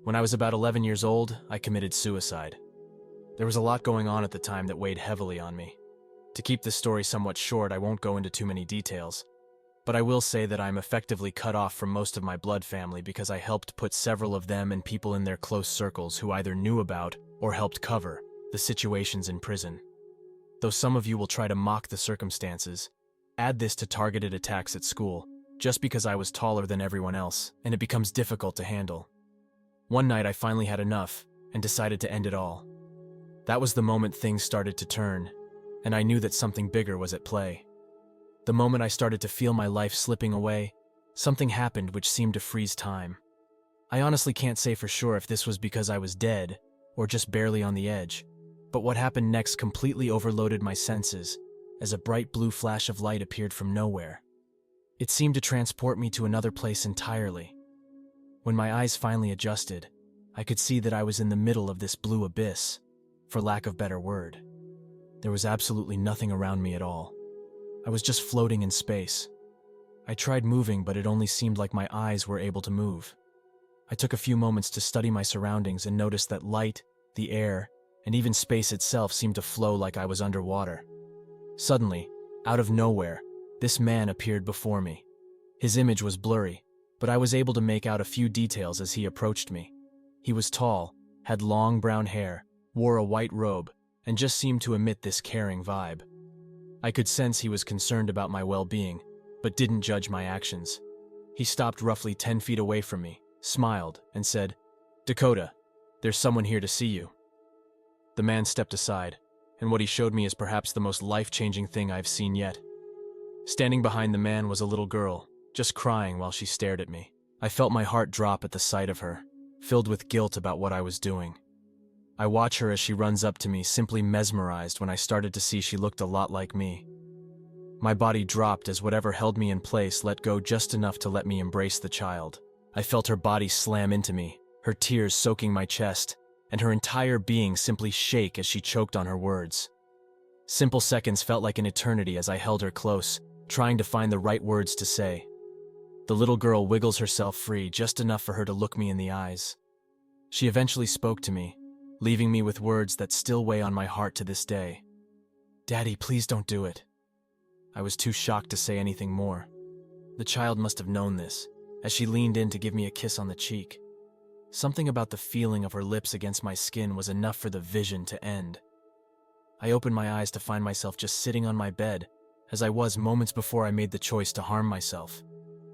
When I was about 11 years old, I committed suicide. There was a lot going on at the time that weighed heavily on me. To keep this story somewhat short, I won't go into too many details, but I will say that I'm effectively cut off from most of my blood family because I helped put several of them and people in their close circles who either knew about or helped cover the situations in prison. Though some of you will try to mock the circumstances, add this to targeted attacks at school, just because I was taller than everyone else, and it becomes difficult to handle. One night I finally had enough and decided to end it all. That was the moment things started to turn, and I knew that something bigger was at play. The moment I started to feel my life slipping away, something happened which seemed to freeze time. I honestly can't say for sure if this was because I was dead or just barely on the edge, but what happened next completely overloaded my senses as a bright blue flash of light appeared from nowhere. It seemed to transport me to another place entirely. When my eyes finally adjusted, I could see that I was in the middle of this blue abyss, for lack of a better word. There was absolutely nothing around me at all. I was just floating in space. I tried moving, but it only seemed like my eyes were able to move. I took a few moments to study my surroundings and noticed that light, the air, and even space itself seemed to flow like I was underwater. Suddenly, out of nowhere, this man appeared before me. His image was blurry, but I was able to make out a few details as he approached me. He was tall, had long brown hair, wore a white robe, and just seemed to emit this caring vibe. I could sense he was concerned about my well-being, but didn't judge my actions. He stopped roughly 10 feet away from me, smiled, and said, "Dakota, there's someone here to see you." The man stepped aside, and what he showed me is perhaps the most life-changing thing I've seen yet. Standing behind the man was a little girl, just crying while she stared at me. I felt my heart drop at the sight of her, filled with guilt about what I was doing. I watch her as she runs up to me, simply mesmerized when I started to see she looked a lot like me. My body dropped as whatever held me in place let go just enough to let me embrace the child. I felt her body slam into me, her tears soaking my chest, and her entire being simply shake as she choked on her words. Simple seconds felt like an eternity as I held her close, trying to find the right words to say. The little girl wiggles herself free, just enough for her to look me in the eyes. She eventually spoke to me, leaving me with words that still weigh on my heart to this day. "Daddy, please don't do it." I was too shocked to say anything more. The child must have known this, as she leaned in to give me a kiss on the cheek. Something about the feeling of her lips against my skin was enough for the vision to end. I opened my eyes to find myself just sitting on my bed, as I was moments before I made the choice to harm myself.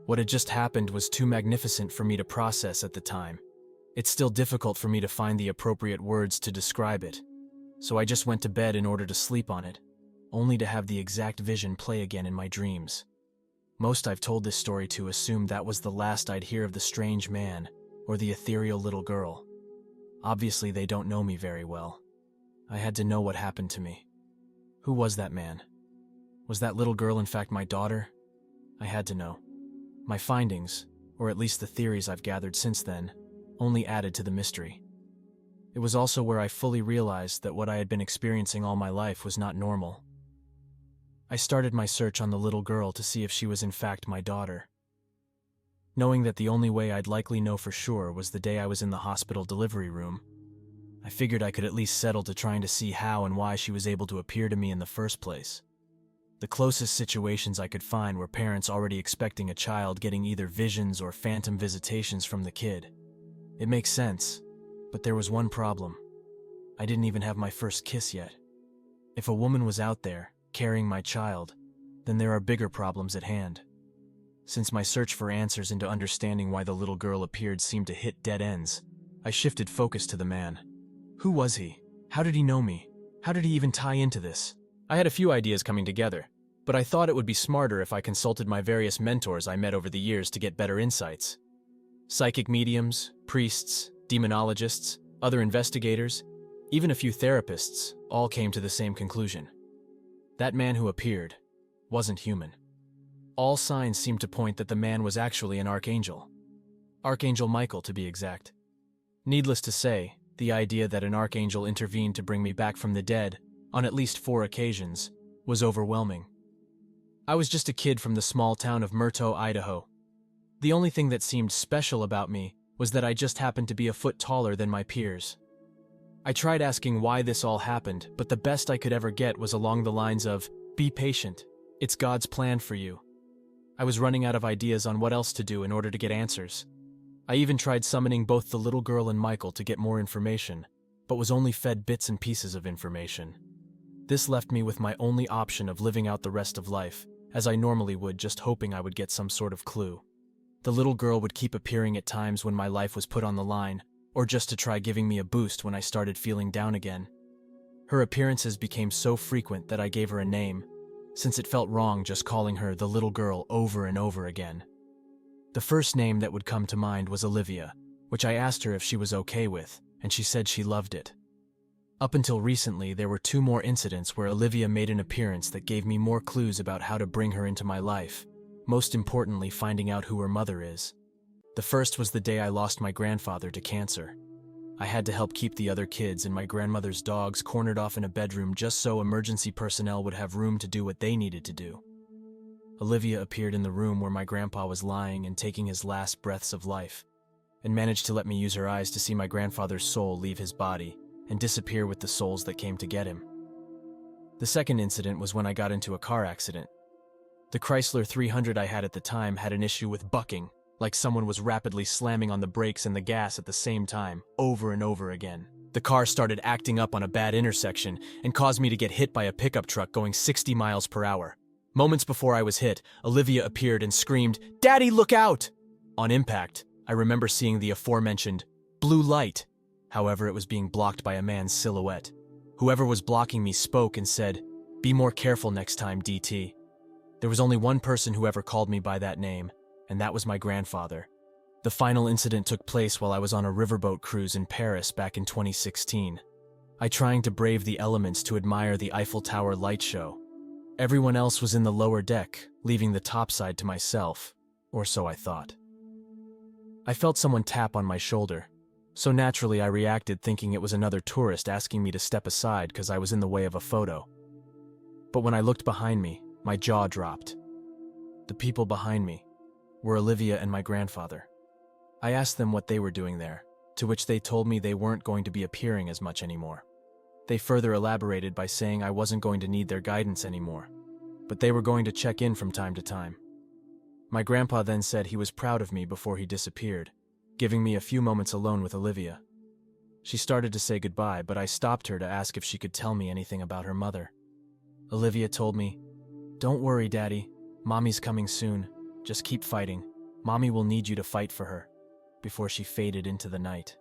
What had just happened was too magnificent for me to process at the time. It's still difficult for me to find the appropriate words to describe it, so I just went to bed in order to sleep on it, only to have the exact vision play again in my dreams. Most I've told this story to assume that was the last I'd hear of the strange man or the ethereal little girl. Obviously, they don't know me very well. I had to know what happened to me. Who was that man? Was that little girl in fact my daughter? I had to know. My findings, or at least the theories I've gathered since then, only added to the mystery. It was also where I fully realized that what I had been experiencing all my life was not normal. I started my search on the little girl to see if she was in fact my daughter. Knowing that the only way I'd likely know for sure was the day I was in the hospital delivery room, I figured I could at least settle to trying to see how and why she was able to appear to me in the first place. The closest situations I could find were parents already expecting a child getting either visions or phantom visitations from the kid. It makes sense, but there was one problem. I didn't even have my first kiss yet. If a woman was out there, carrying my child, then there are bigger problems at hand. Since my search for answers into understanding why the little girl appeared seemed to hit dead ends, I shifted focus to the man. Who was he? How did he know me? How did he even tie into this? I had a few ideas coming together, but I thought it would be smarter if I consulted my various mentors I met over the years to get better insights. Psychic mediums, priests, demonologists, other investigators, even a few therapists, all came to the same conclusion. That man who appeared wasn't human. All signs seemed to point that the man was actually an archangel. Archangel Michael, to be exact. Needless to say, the idea that an archangel intervened to bring me back from the dead, on at least 4 occasions, was overwhelming. I was just a kid from the small town of Murto, Idaho. The only thing that seemed special about me was that I just happened to be a foot taller than my peers. I tried asking why this all happened, but the best I could ever get was along the lines of, "Be patient. It's God's plan for you." I was running out of ideas on what else to do in order to get answers. I even tried summoning both the little girl and Michael to get more information, but was only fed bits and pieces of information. This left me with my only option of living out the rest of life, as I normally would, just hoping I would get some sort of clue. The little girl would keep appearing at times when my life was put on the line, or just to try giving me a boost when I started feeling down again. Her appearances became so frequent that I gave her a name, since it felt wrong just calling her the little girl over and over again. The first name that would come to mind was Olivia, which I asked her if she was okay with, and she said she loved it. Up until recently, there were 2 more incidents where Olivia made an appearance that gave me more clues about how to bring her into my life, most importantly finding out who her mother is. The first was the day I lost my grandfather to cancer. I had to help keep the other kids and my grandmother's dogs cornered off in a bedroom just so emergency personnel would have room to do what they needed to do. Olivia appeared in the room where my grandpa was lying and taking his last breaths of life, and managed to let me use her eyes to see my grandfather's soul leave his body and disappear with the souls that came to get him. The second incident was when I got into a car accident. The Chrysler 300 I had at the time had an issue with bucking, like someone was rapidly slamming on the brakes and the gas at the same time, over and over again. The car started acting up on a bad intersection and caused me to get hit by a pickup truck going 60 miles per hour. Moments before I was hit, Olivia appeared and screamed, "Daddy, look out!" On impact, I remember seeing the aforementioned blue light. However, it was being blocked by a man's silhouette. Whoever was blocking me spoke and said, "Be more careful next time, DT." There was only one person who ever called me by that name, and that was my grandfather. The final incident took place while I was on a riverboat cruise in Paris back in 2016. I trying to brave the elements to admire the Eiffel Tower light show. Everyone else was in the lower deck, leaving the topside to myself, or so I thought. I felt someone tap on my shoulder, so naturally I reacted thinking it was another tourist asking me to step aside because I was in the way of a photo. But when I looked behind me, my jaw dropped. The people behind me were Olivia and my grandfather. I asked them what they were doing there, to which they told me they weren't going to be appearing as much anymore. They further elaborated by saying I wasn't going to need their guidance anymore, but they were going to check in from time to time. My grandpa then said he was proud of me before he disappeared, giving me a few moments alone with Olivia. She started to say goodbye, but I stopped her to ask if she could tell me anything about her mother. Olivia told me, "Don't worry, Daddy. Mommy's coming soon. Just keep fighting. Mommy will need you to fight for her," before she faded into the night.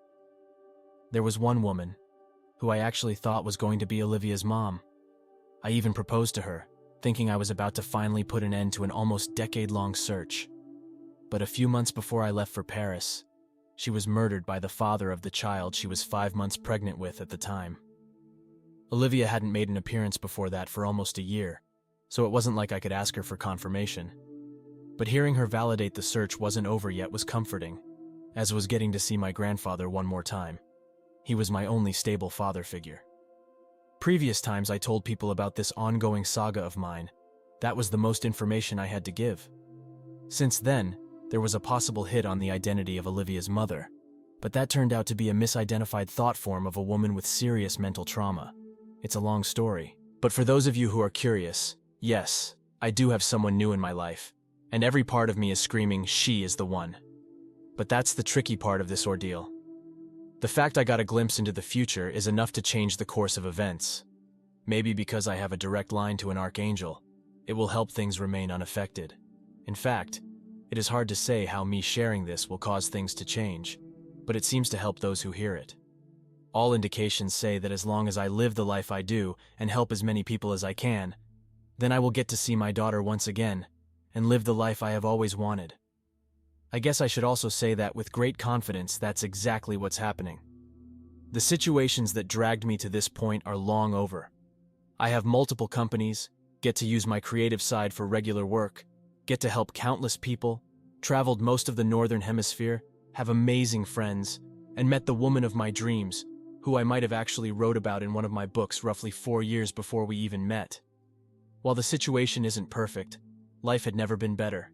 There was one woman, who I actually thought was going to be Olivia's mom. I even proposed to her, thinking I was about to finally put an end to an almost decade-long search. But a few months before I left for Paris, she was murdered by the father of the child she was 5 months pregnant with at the time. Olivia hadn't made an appearance before that for almost a year, so it wasn't like I could ask her for confirmation. But hearing her validate the search wasn't over yet was comforting, as was getting to see my grandfather one more time. He was my only stable father figure. Previous times I told people about this ongoing saga of mine, that was the most information I had to give. Since then, there was a possible hit on the identity of Olivia's mother, but that turned out to be a misidentified thought form of a woman with serious mental trauma. It's a long story, but for those of you who are curious, yes, I do have someone new in my life, and every part of me is screaming, she is the one. But that's the tricky part of this ordeal. The fact I got a glimpse into the future is enough to change the course of events. Maybe because I have a direct line to an Archangel, it will help things remain unaffected. In fact, it is hard to say how me sharing this will cause things to change, but it seems to help those who hear it. All indications say that as long as I live the life I do and help as many people as I can, then I will get to see my daughter once again and live the life I have always wanted. I guess I should also say that with great confidence, that's exactly what's happening. The situations that dragged me to this point are long over. I have multiple companies, get to use my creative side for regular work, get to help countless people, traveled most of the Northern Hemisphere, have amazing friends, and met the woman of my dreams, who I might have actually wrote about in one of my books roughly 4 years before we even met. While the situation isn't perfect, life had never been better.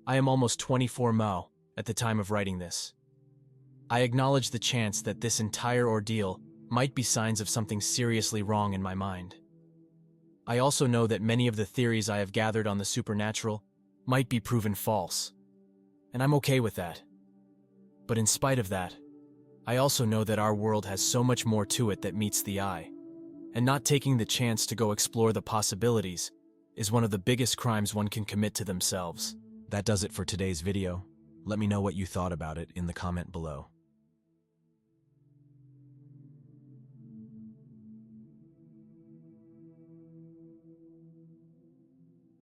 I am almost 24 Mao at the time of writing this. I acknowledge the chance that this entire ordeal might be signs of something seriously wrong in my mind. I also know that many of the theories I have gathered on the supernatural might be proven false, and I'm okay with that. But in spite of that, I also know that our world has so much more to it that meets the eye, and not taking the chance to go explore the possibilities is one of the biggest crimes one can commit to themselves. That does it for today's video. Let me know what you thought about it in the comment below.